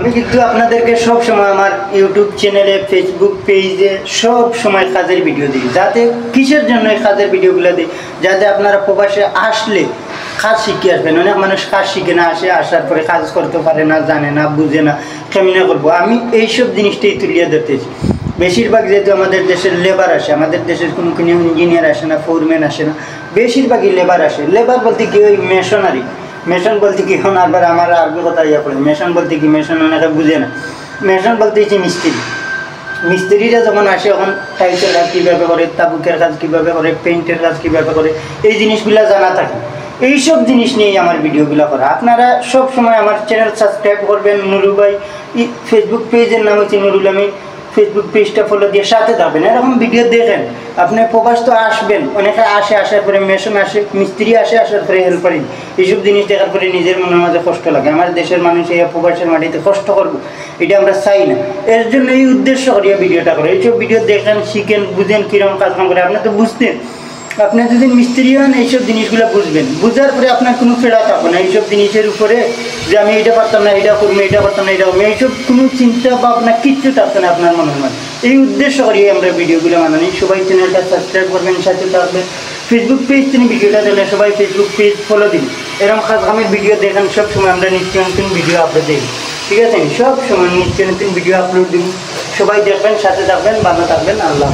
আমি কিন্তু আপনাদেরকে সব সময় আমার ইউটিউব চ্যানেলে, ফেসবুক পেজে সব সময় কাজের ভিডিও দিই। যাতে কিসের জন্য এই কাজের ভিডিওগুলো দিই, যাতে আপনারা প্রবাসে আসলে কাজ শিখে আসবেন। অনেক মানুষ কাজ শিখে না আসে, আসার পরে কাজ করতে পারে না, জানে না, বুঝে না, কেমনে করবো। আমি এইসব জিনিসটাই তুলিয়ে ধরতেছি। বেশিরভাগ যেহেতু আমাদের দেশের লেবার আসে, আমাদের দেশের কোনো ইঞ্জিনিয়ার আসে না, ফোরম্যান আসে না, বেশিরভাগই লেবার আসে। লেবার বলতে কি ওই মেশনারি, মেশন বলতে কি এখন আবার আমার আরবি কথা ইয়া করে, মেশন বলতে কি, মেশন অনেকে বুঝে না। মেশন বলতে হচ্ছে মিস্ত্রি। মিস্ত্রিরা যখন আসে তখন টাইলসের কাজ কীভাবে করে, তাবুকের কাজ কীভাবে করে, পেইন্টের কাজ কীভাবে করে, এই জিনিসগুলো জানা থাকে। এইসব জিনিস নিয়েই আমার ভিডিওগুলো করা। আপনারা সব সময় আমার চ্যানেল সাবস্ক্রাইব করবেন। নুরু ভাই ফেসবুক পেজের নাম হচ্ছে নুরুল আমিন, ফেসবুক পেজটা ফলো দিয়ে সাথে থাকবেন। এরকম ভিডিও দেখেন। আপনি প্রবাস তো আসবেন, অনেকে আসে, আসার পরে মেশন আসে, মিস্ত্রি আসে, আসার পরে হেল্পারিং, এইসব জিনিস দেখার পরে নিজের মনের মাঝে কষ্ট লাগে। আমার দেশের মানুষ এই প্রবাসের মাটিতে কষ্ট করবো, এটা আমরা চাই না। এর জন্য এই উদ্দেশ্য করিয়া ভিডিওটা করে। এইসব ভিডিও দেখেন, শিখেন, বুঝেন কীরকম কাজ কাম করে। আপনি তো বুঝতেন, আপনি যদি মিস্ত্রি হন এইসব জিনিসগুলো বুঝবেন। বুঝার পরে আপনার কোনো ফেরা থাকবে না এইসব জিনিসের উপরে, যে আমি এটা পারতাম না, এটা করবো, এটা পারতাম না, এটা করবো, এইসব কোনো চিন্তা বা আপনার কিচ্ছু থাকছে না আপনার মনের মধ্যে। এই উদ্দেশ্য করিয়ে আমরা ভিডিওগুলো বানানি। সবাই চ্যানেলটা সাবস্ক্রাইব করবেন, সাথে থাকবেন। ফেসবুক পেজ তিনি ভিডিওটা দিলে সবাই ফেসবুক পেজ ফলো দিন। এরকম কাজ আমি ভিডিও দেখেন, সব সময় আমরা নিত্য নতুন ভিডিও আপলোড দিই, ঠিক আছে? সব সময় নিত্য নতুন ভিডিও আপলোড দিন। সবাই দেখবেন, সাথে থাকবেন, ভালো থাকবেন। আল্লাহ।